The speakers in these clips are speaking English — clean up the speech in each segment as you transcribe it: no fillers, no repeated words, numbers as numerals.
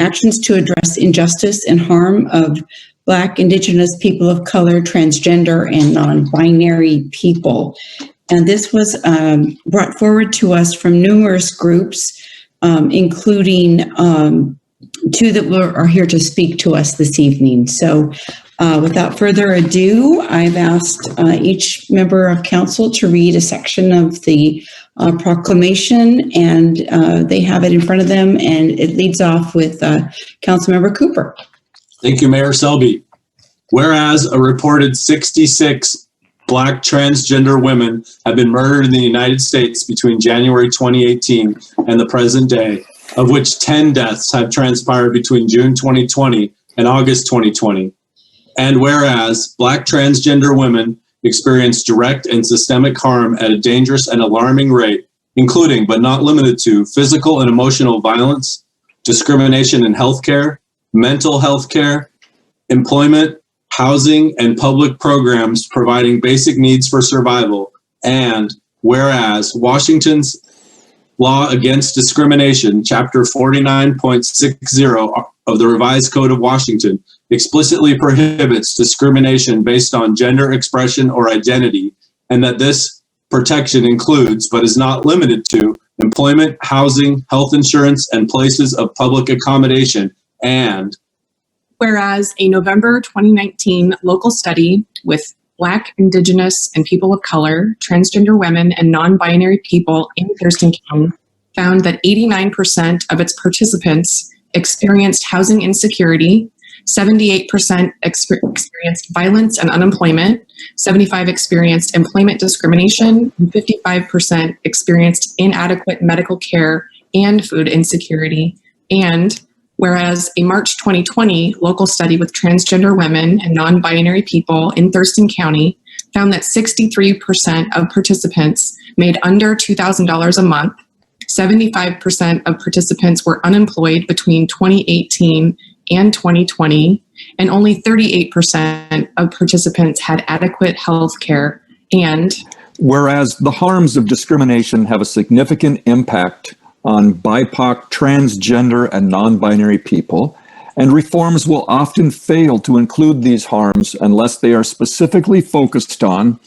actions to address injustice and harm of Black, Indigenous, people of color, transgender, and non-binary people. And this was brought forward to us from numerous groups, including two that are here to speak to us this evening. So without further ado, I've asked each member of council to read a section of the proclamation, and they have it in front of them, and it leads off with Councilmember Cooper. Thank you, Mayor Selby. Whereas a reported 66 Black transgender women have been murdered in the United States between January 2018 and the present day, of which 10 deaths have transpired between June 2020 and August 2020. And whereas Black transgender women experience direct and systemic harm at a dangerous and alarming rate, including but not limited to physical and emotional violence, discrimination in healthcare, mental health care, employment, housing, and public programs providing basic needs for survival. And whereas Washington's Law Against Discrimination, Chapter 49.60 of the Revised Code of Washington, explicitly prohibits discrimination based on gender expression or identity, and that this protection includes, but is not limited to, employment, housing, health insurance, and places of public accommodation. And whereas a November 2019 local study with Black, Indigenous, and people of color, transgender women, and non-binary people in Thurston County found that 89% of its participants experienced housing insecurity, 78% experienced violence and unemployment, 75% experienced employment discrimination, and 55% experienced inadequate medical care and food insecurity. And whereas a March 2020 local study with transgender women and non-binary people in Thurston County found that 63% of participants made under $2,000 a month, 75% of participants were unemployed between 2018 and 2020, and only 38% of participants had adequate health care. And whereas the harms of discrimination have a significant impact on BIPOC, transgender, and non-binary people, and reforms will often fail to include these harms unless they are specifically focused on,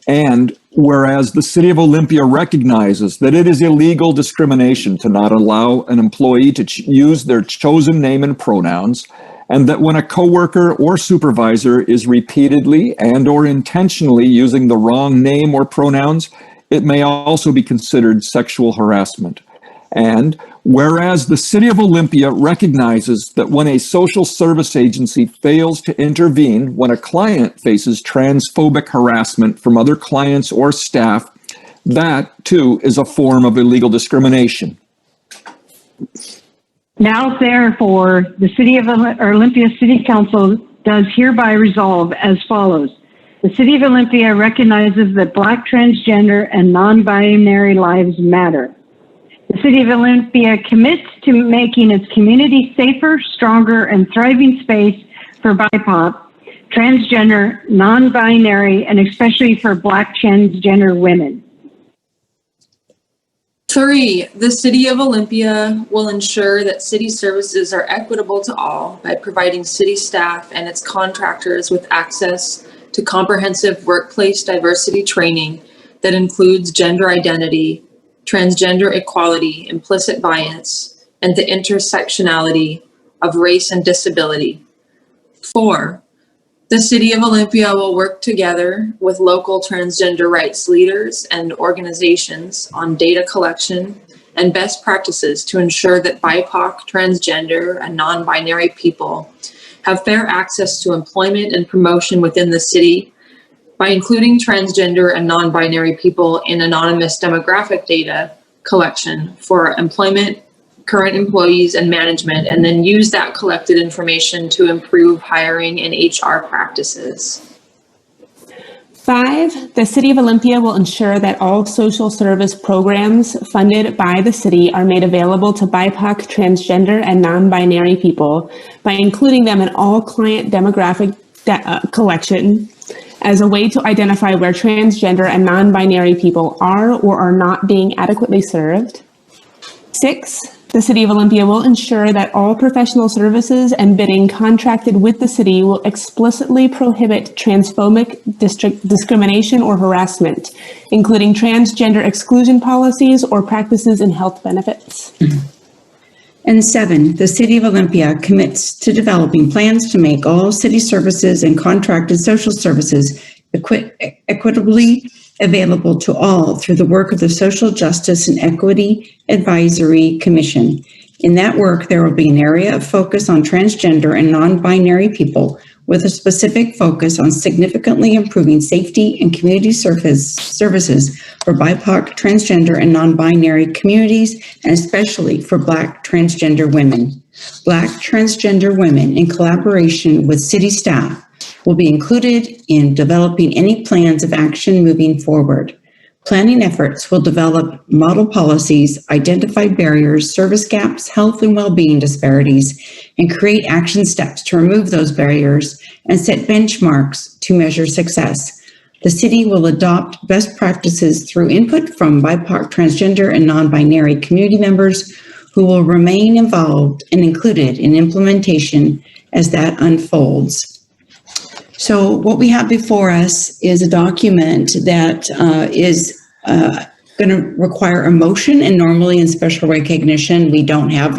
and whereas the City of Olympia recognizes that it is illegal discrimination to not allow an employee to use their chosen name and pronouns, and that when a coworker or supervisor is repeatedly and or intentionally using the wrong name or pronouns, it may also be considered sexual harassment. And whereas the City of Olympia recognizes that when a social service agency fails to intervene when a client faces transphobic harassment from other clients or staff, that too is a form of illegal discrimination. Now, therefore, the Olympia City Council does hereby resolve as follows. The City of Olympia recognizes that Black, transgender, and non-binary lives matter. The City of Olympia commits to making its community safer, stronger, and thriving space for BIPOC, transgender, non-binary, and especially for Black transgender women. 3, the City of Olympia will ensure that city services are equitable to all by providing city staff and its contractors with access to comprehensive workplace diversity training that includes gender identity, transgender equality, implicit bias, and the intersectionality of race and disability. 4, the City of Olympia will work together with local transgender rights leaders and organizations on data collection and best practices to ensure that BIPOC, transgender, and non-binary people have fair access to employment and promotion within the city by including transgender and non-binary people in anonymous demographic data collection for employment, current employees, and management, and then use that collected information to improve hiring and HR practices. 5, the City of Olympia will ensure that all social service programs funded by the city are made available to BIPOC, transgender, and non-binary people by including them in all client demographic collection as a way to identify where transgender and non-binary people are or are not being adequately served. 6, The City of Olympia will ensure that all professional services and bidding contracted with the city will explicitly prohibit transphobic discrimination or harassment, including transgender exclusion policies or practices in health benefits. And 7, the City of Olympia commits to developing plans to make all city services and contracted social services equitably available to all through the work of the Social Justice and Equity Advisory Commission. In that work, there will be an area of focus on transgender and non-binary people, with a specific focus on significantly improving safety and community services for BIPOC, transgender, and non-binary communities, and especially for Black transgender women. Black transgender women, in collaboration with city staff, will be included in developing any plans of action moving forward. Planning efforts will develop model policies, identify barriers, service gaps, health and well-being disparities, and create action steps to remove those barriers and set benchmarks to measure success. The city will adopt best practices through input from BIPOC, transgender, and non-binary community members who will remain involved and included in implementation as that unfolds. So what we have before us is a document that is going to require a motion, and normally in special recognition, we don't have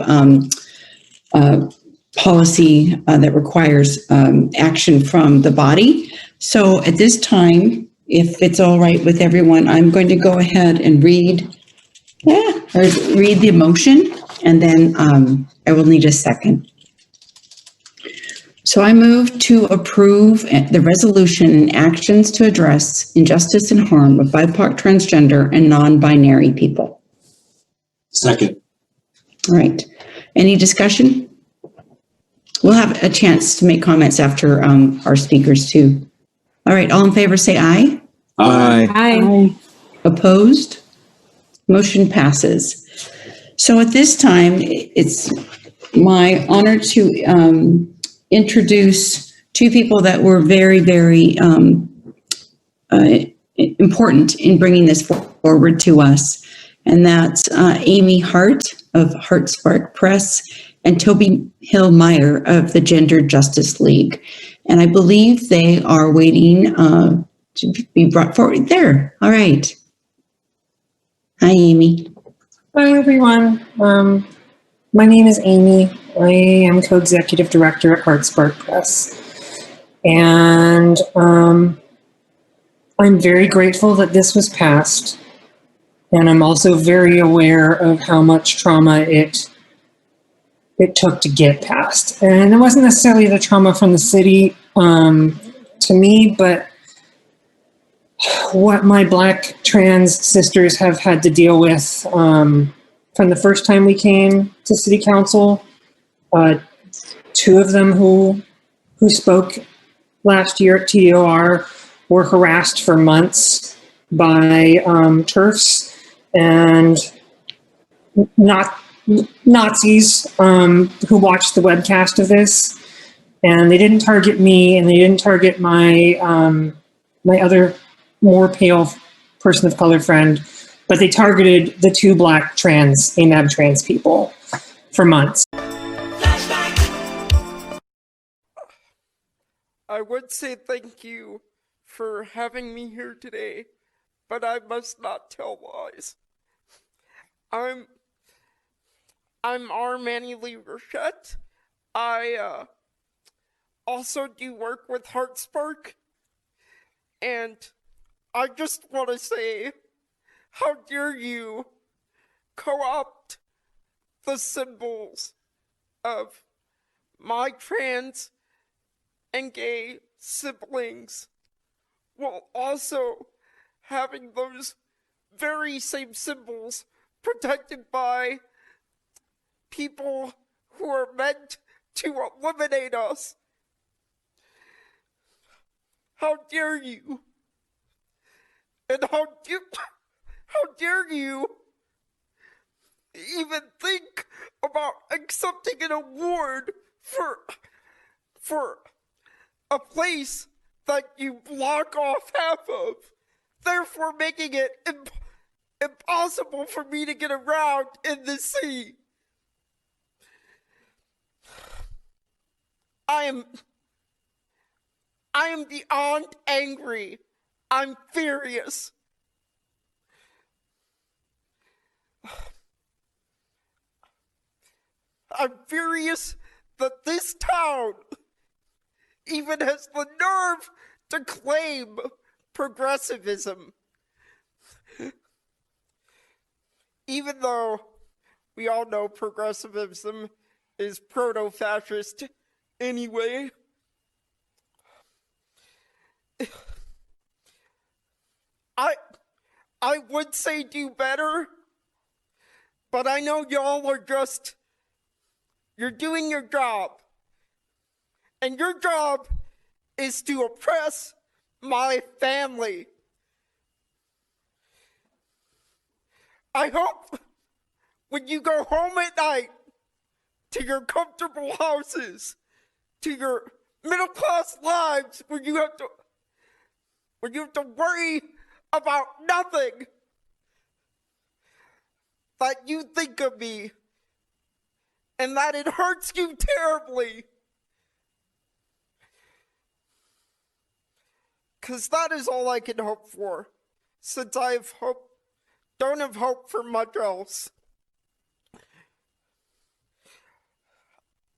policy that requires action from the body. So at this time, if it's all right with everyone, I'm going to go ahead and read the motion, and then I will need a second. So I move to approve the resolution and actions to address injustice and harm of BIPOC, transgender, and non-binary people. Second. All right. Any discussion? We'll have a chance to make comments after our speakers too. All right. All in favor say aye. Aye. Aye. Opposed? Motion passes. So at this time, it's my honor to introduce two people that were very, very important in bringing this forward to us. And that's Amy Hart of Heartspark Press and Tobi Hill-Meyer of the Gender Justice League. And I believe they are waiting to be brought forward. There. All right. Hi, Amy. Hi, everyone. My name is Amy. I am co-executive director at Heartspark Press. And I'm very grateful that this was passed. And I'm also very aware of how much trauma it took to get passed. And it wasn't necessarily the trauma from the city to me, but what my Black trans sisters have had to deal with from the first time we came to City Council. Two of them who spoke last year at TOR were harassed for months by TERFS and Nazis who watched the webcast of this. And they didn't target me, and they didn't target my my other more pale person of color friend, but they targeted the two Black trans, AMAB trans people for months. I would say thank you for having me here today, but I must not tell lies. I'm R. Manny Lee Rochette. I also do work with Heartspark, and I just want to say, how dare you co-opt the symbols of my trans and gay siblings, while also having those very same symbols protected by people who are meant to eliminate us. How dare you? And how dare you even think about accepting an award for a place that you block off half of, therefore making it impossible for me to get around in the city. I am beyond angry. I'm furious. I'm furious that this town even has the nerve to claim progressivism. Even though we all know progressivism is proto-fascist anyway. I would say do better, but I know y'all are just, you're doing your job. And your job is to oppress my family. I hope when you go home at night to your comfortable houses, to your middle-class lives where you have to worry about nothing, that you think of me and that it hurts you terribly. Because that is all I can hope for, since don't have hope for much else.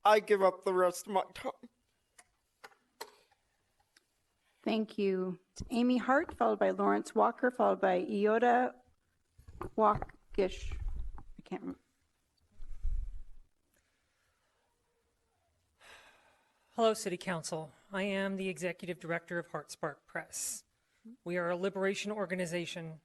I give up the rest of my time. Thank you. Amy Hart, followed by Lawrence Walker, followed by Iota Wakish. I can't remember. Hello, City Council. I am the Executive Director of Heartspark Press. We are a liberation organization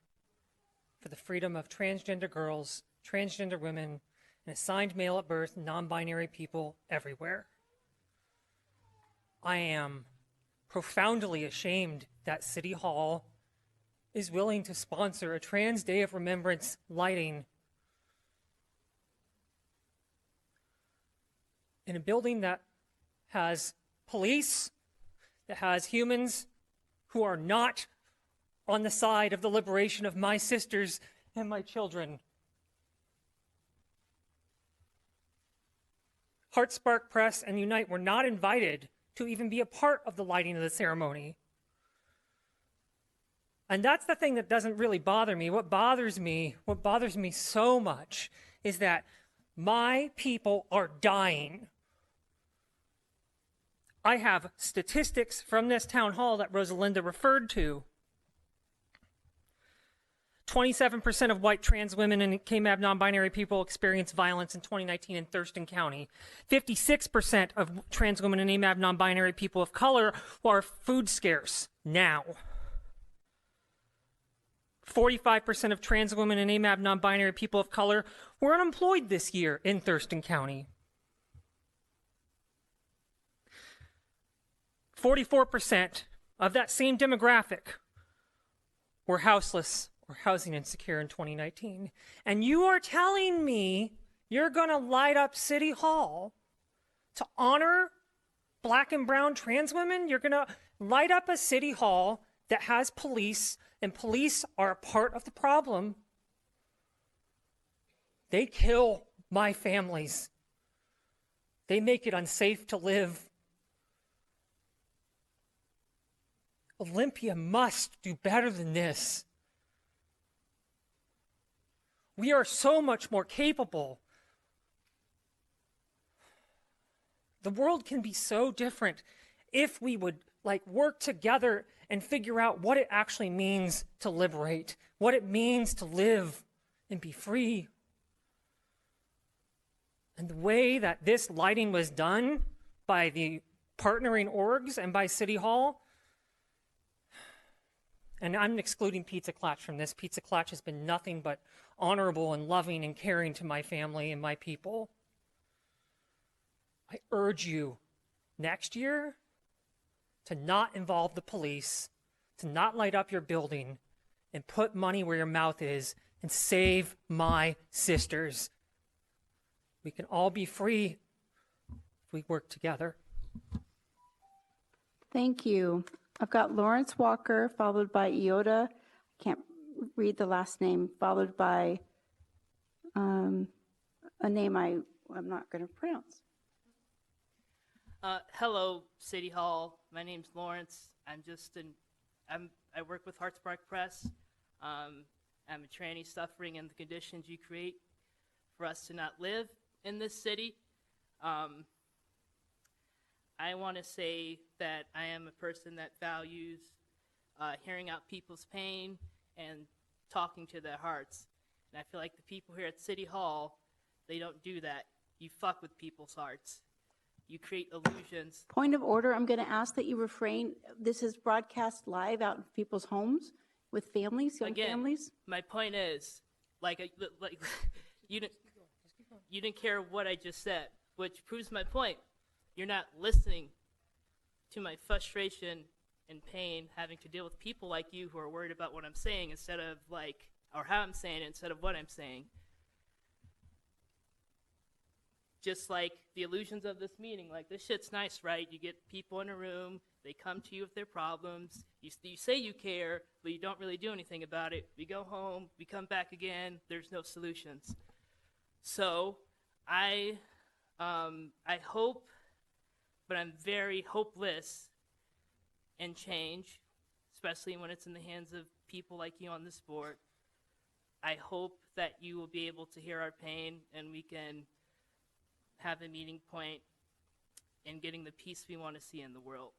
for the freedom of transgender girls, transgender women, and assigned male at birth, non-binary people everywhere. I am profoundly ashamed that City Hall is willing to sponsor a Trans Day of Remembrance lighting in a building that has police, that has humans who are not on the side of the liberation of my sisters and my children. Heartspark Press and Unite were not invited to even be a part of the lighting of the ceremony. And that's the thing that doesn't really bother me. What bothers me so much is that my people are dying. I have statistics from this town hall that Rosalinda referred to. 27% of white trans women and KMAB non-binary people experienced violence in 2019 in Thurston County. 56% of trans women and AMAB non-binary people of color are food scarce now. 45% of trans women and AMAB non-binary people of color were unemployed this year in Thurston County. 44% of that same demographic were houseless or housing insecure in 2019. And you are telling me you're going to light up City Hall to honor Black and brown trans women? You're going to light up a City Hall that has police, and police are a part of the problem. They kill my families. They make it unsafe to live. Olympia must do better than this. We are so much more capable. The world can be so different if we would work together and figure out what it actually means to liberate, what it means to live and be free. And the way that this lighting was done by the partnering orgs and by City Hall, and I'm excluding Pizza Clutch from this. Pizza Clutch has been nothing but honorable and loving and caring to my family and my people. I urge you next year to not involve the police, to not light up your building, and put money where your mouth is and save my sisters. We can all be free if we work together. Thank you. I've got Lawrence Walker, followed by Iota. I can't read the last name, followed by a name I'm not going to pronounce. Hello, City Hall. My name's Lawrence. I work with Heartspark Press. I'm a tranny suffering in the conditions you create for us to not live in this city. I want to say that I am a person that values hearing out people's pain and talking to their hearts. And I feel like the people here at City Hall, they don't do that. You fuck with people's hearts. You create illusions. Point of order, I'm going to ask that you refrain. This is broadcast live out in people's homes with families, young families. My point is, you didn't care what I just said, which proves my point. You're not listening to my frustration and pain having to deal with people like you who are worried about what I'm saying instead of or how I'm saying it instead of what I'm saying. Just like the illusions of this meeting, this shit's nice, right? You get people in a room, they come to you with their problems, you say you care, but you don't really do anything about it. We go home, we come back again, there's no solutions. So I hope, but I'm very hopeless in change, especially when it's in the hands of people like you on this board. I hope that you will be able to hear our pain and we can have a meeting point in getting the peace we want to see in the world.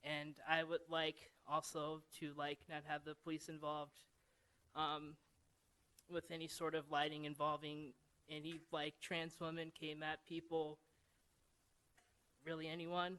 And I would like also to not have the police involved with any sort of lighting involving any trans women, K-MAP people, really anyone.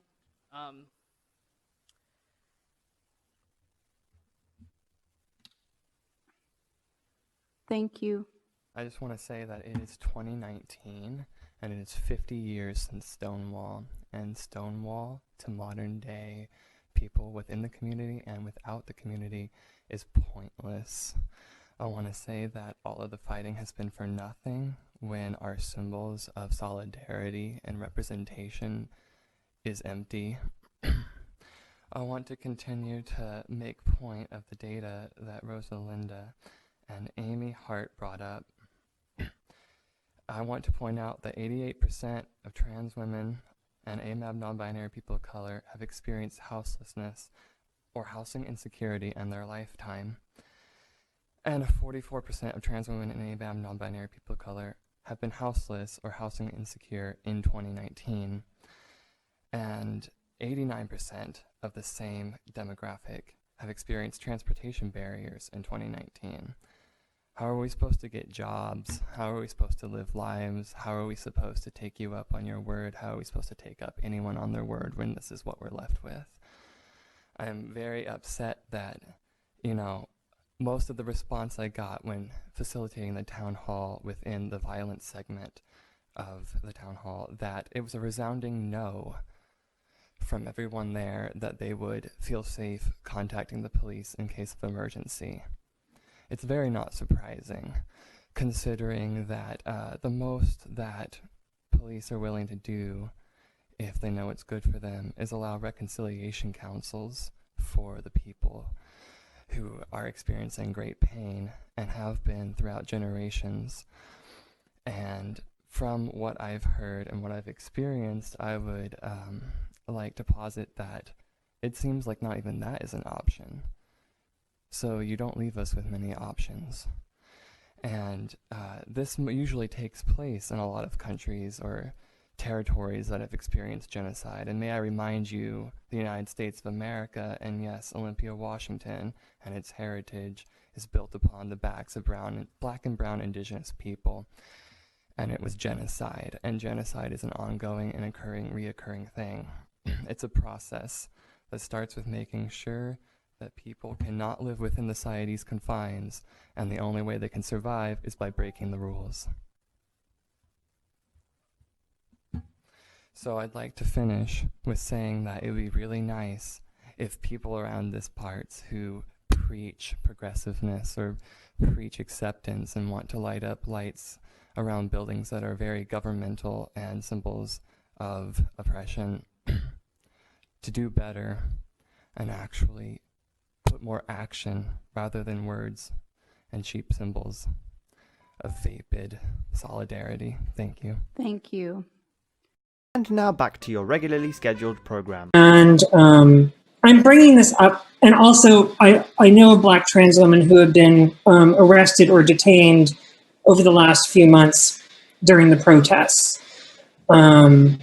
Thank you. I just want to say that it is 2019 and it is 50 years since Stonewall, and Stonewall to modern day people within the community and without the community is pointless. I want to say that all of the fighting has been for nothing when our symbols of solidarity and representation is empty. I want to continue to make point of the data that Rosalinda and Amy Hart brought up. I want to point out that 88% of trans women and AMAB non-binary people of color have experienced houselessness or housing insecurity in their lifetime. And 44% of trans women and AMAB non-binary people of color have been houseless or housing insecure in 2019. And 89% of the same demographic have experienced transportation barriers in 2019. How are we supposed to get jobs? How are we supposed to live lives? How are we supposed to take you up on your word? How are we supposed to take up anyone on their word when this is what we're left with? I'm very upset that, most of the response I got when facilitating the town hall within the violence segment of the town hall, that it was a resounding no from everyone there that they would feel safe contacting the police in case of emergency. It's very not surprising, considering that the most that police are willing to do, if they know it's good for them, is allow reconciliation councils for the people who are experiencing great pain and have been throughout generations. And from what I've heard and what I've experienced, I would like to posit that it seems like not even that is an option. So you don't leave us with many options. And this usually takes place in a lot of countries or territories that have experienced genocide. And may I remind you, the United States of America, and yes, Olympia, Washington, and its heritage is built upon the backs of black and brown indigenous people. And it was genocide. And genocide is an ongoing and reoccurring thing. It's a process that starts with making sure that people cannot live within the society's confines, and the only way they can survive is by breaking the rules. So I'd like to finish with saying that it would be really nice if people around this parts who preach progressiveness or preach acceptance and want to light up lights around buildings that are very governmental and symbols of oppression to do better and actually put more action rather than words and cheap symbols of vapid solidarity. Thank you. Thank you. And now back to your regularly scheduled program. And I'm bringing this up, and also I know of Black trans women who have been arrested or detained over the last few months during the protests. I'm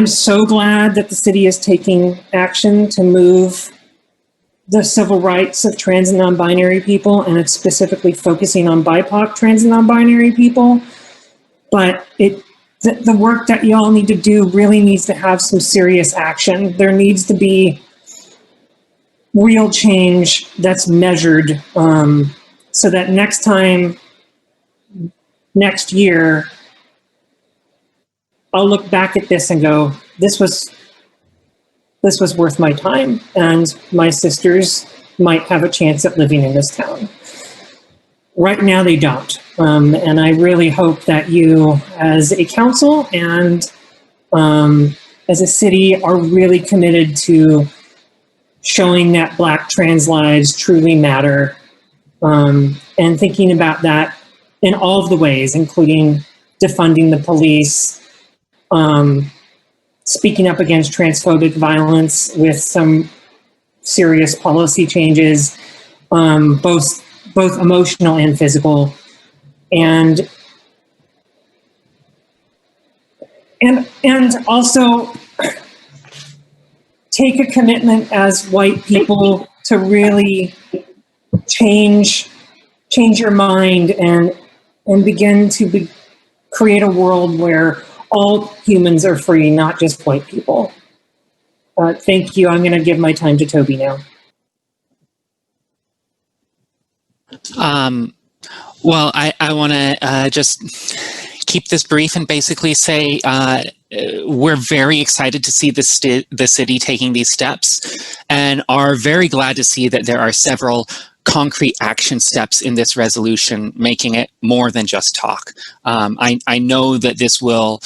so glad that the city is taking action to move the civil rights of trans and non-binary people, and it's specifically focusing on BIPOC trans and non-binary people. But the work that y'all need to do really needs to have some serious action. There needs to be real change that's measured, so that next year, I'll look back at this and go, this was worth my time, and my sisters might have a chance at living in this town. Right now they don't. And I really hope that you as a council and as a city are really committed to showing that Black trans lives truly matter, and thinking about that in all of the ways, including defunding the police, speaking up against transphobic violence with some serious policy changes, both emotional and physical, and also take a commitment as white people to really change your mind and begin to create a world where all humans are free, not just white people. Thank you. I'm going to give my time to Tobi now. Well, I want to just keep this brief and basically say we're very excited to see the city taking these steps, and are very glad to see that there are several concrete action steps in this resolution, making it more than just talk. I know that this will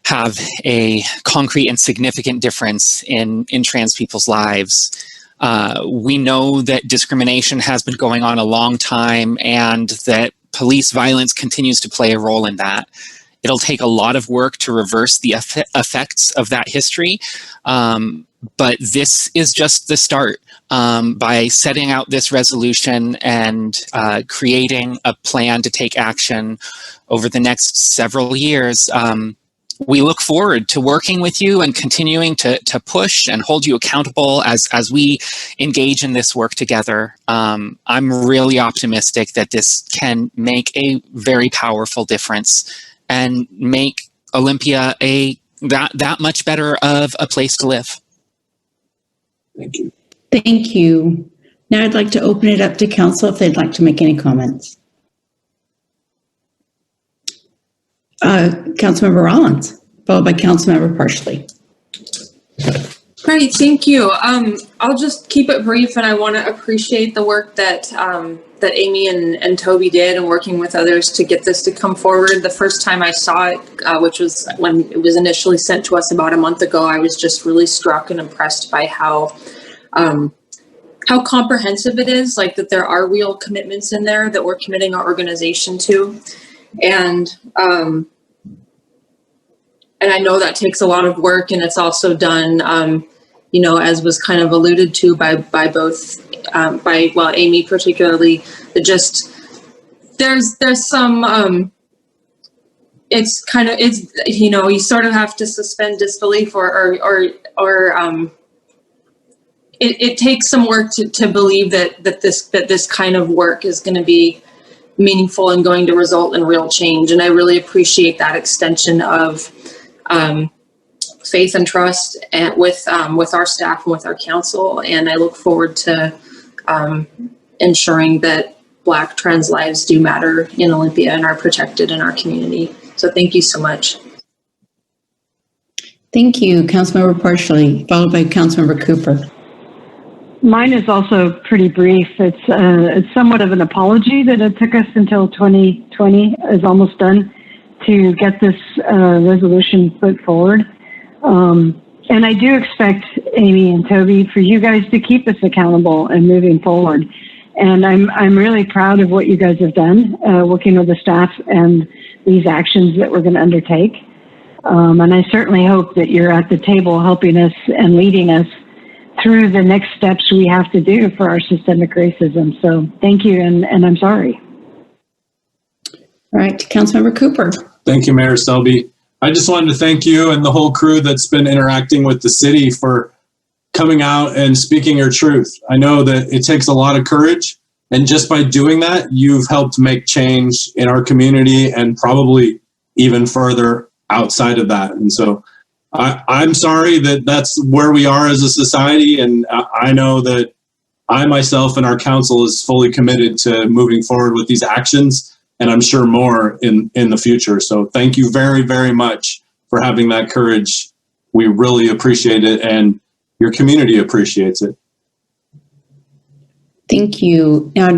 have a concrete and significant difference in trans people's lives. We know that discrimination has been going on a long time, and that police violence continues to play a role in that. It'll take a lot of work to reverse the effects of that history, but this is just the start. By setting out this resolution and creating a plan to take action over the next several years, we look forward to working with you and continuing to push and hold you accountable as we engage in this work together. I'm really optimistic that this can make a very powerful difference and make Olympia that much better of a place to live. Thank you. Thank you. Now I'd like to open it up to council if they'd like to make any comments. Councilmember Rollins, followed by Councilmember Parsley. Great, thank you. I'll just keep it brief, and I want to appreciate the work that that Amy and Tobi did, and working with others to get this to come forward. The first time I saw it, which was when it was initially sent to us about a month ago, I was just really struck and impressed by how comprehensive it is, like that there are real commitments in there that we're committing our organization to. And I know that takes a lot of work, and it's also done, you know, as was kind of alluded to by both, Amy particularly, that just, there's some, it's, you know, you sort of have to suspend disbelief it takes some work to believe that this kind of work is going to be meaningful and going to result in real change. And I really appreciate that extension of faith and trust with our staff and with our council. And I look forward to ensuring that Black trans lives do matter in Olympia and are protected in our community. So thank you so much. Thank you, Councilmember Parsley, followed by Councilmember Cooper. Mine is also pretty brief. It's somewhat of an apology that it took us until 2020 is almost done to get this resolution put forward. And I do expect, Amy and Tobi, for you guys to keep us accountable and moving forward. And I'm really proud of what you guys have done, working with the staff and these actions that we're going to undertake. And I certainly hope that you're at the table helping us and leading us through the next steps we have to do for our systemic racism. So thank you, and I'm sorry. All right, Councilmember Cooper. Thank you, Mayor Selby. I just wanted to thank you and the whole crew that's been interacting with the city for coming out and speaking your truth. I know that it takes a lot of courage, and just by doing that, you've helped make change in our community and probably even further outside of that. And so I'm sorry that that's where we are as a society, and I know that I myself and our council is fully committed to moving forward with these actions, and I'm sure more in the future. So thank you very, very much for having that courage. We really appreciate it, and your community appreciates it. Thank you. Now,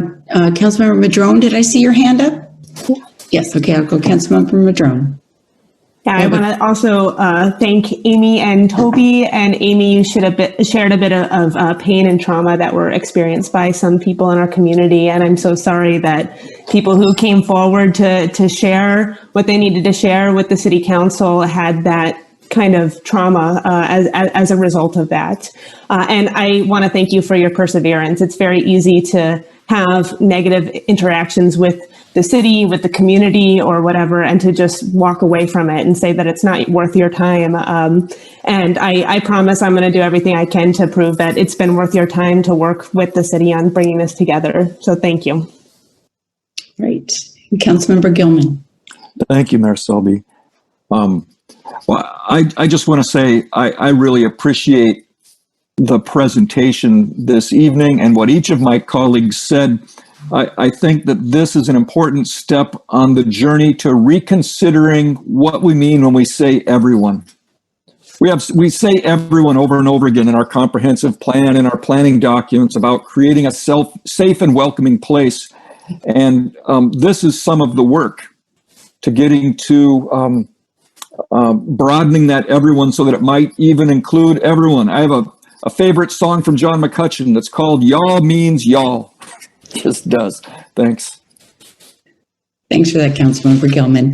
Councilmember Madrone, did I see your hand up? Yes, okay, I'll go Councilmember Madrone. Yeah, I want to also thank Amy and Toby. And Amy, you shared a bit of pain and trauma that were experienced by some people in our community. And I'm so sorry that people who came forward to share what they needed to share with the city council had that kind of trauma as a result of that. And I want to thank you for your perseverance. It's very easy to have negative interactions with the city, with the community, or whatever, and to just walk away from it and say that it's not worth your time. And I promise I'm going to do everything I can to prove that it's been worth your time to work with the city on bringing this together. So thank you. Right. Councilmember Gilman. Thank you, Mayor Selby. Well, I just want to say I really appreciate the presentation this evening and what each of my colleagues said. I think that this is an important step on the journey to reconsidering what we mean when we say everyone. We say everyone over and over again in our comprehensive plan and our planning documents about creating a safe and welcoming place. And this is some of the work to getting to broadening that everyone so that it might even include everyone. I have a favorite song from John McCutcheon that's called Y'all Means Y'all. Just does. Thanks. Thanks for that, Councilmember Gilman.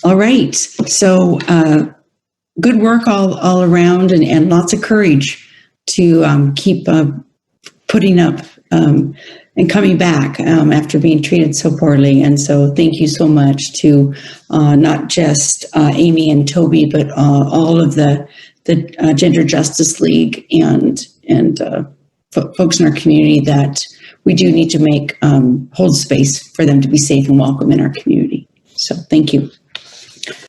All right. So good work all around, and lots of courage to keep putting up and coming back after being treated so poorly. And so thank you so much to not just Amy and Toby, but all of the Gender Justice League and folks in our community that we do need to make hold space for them to be safe and welcome in our community. So thank you.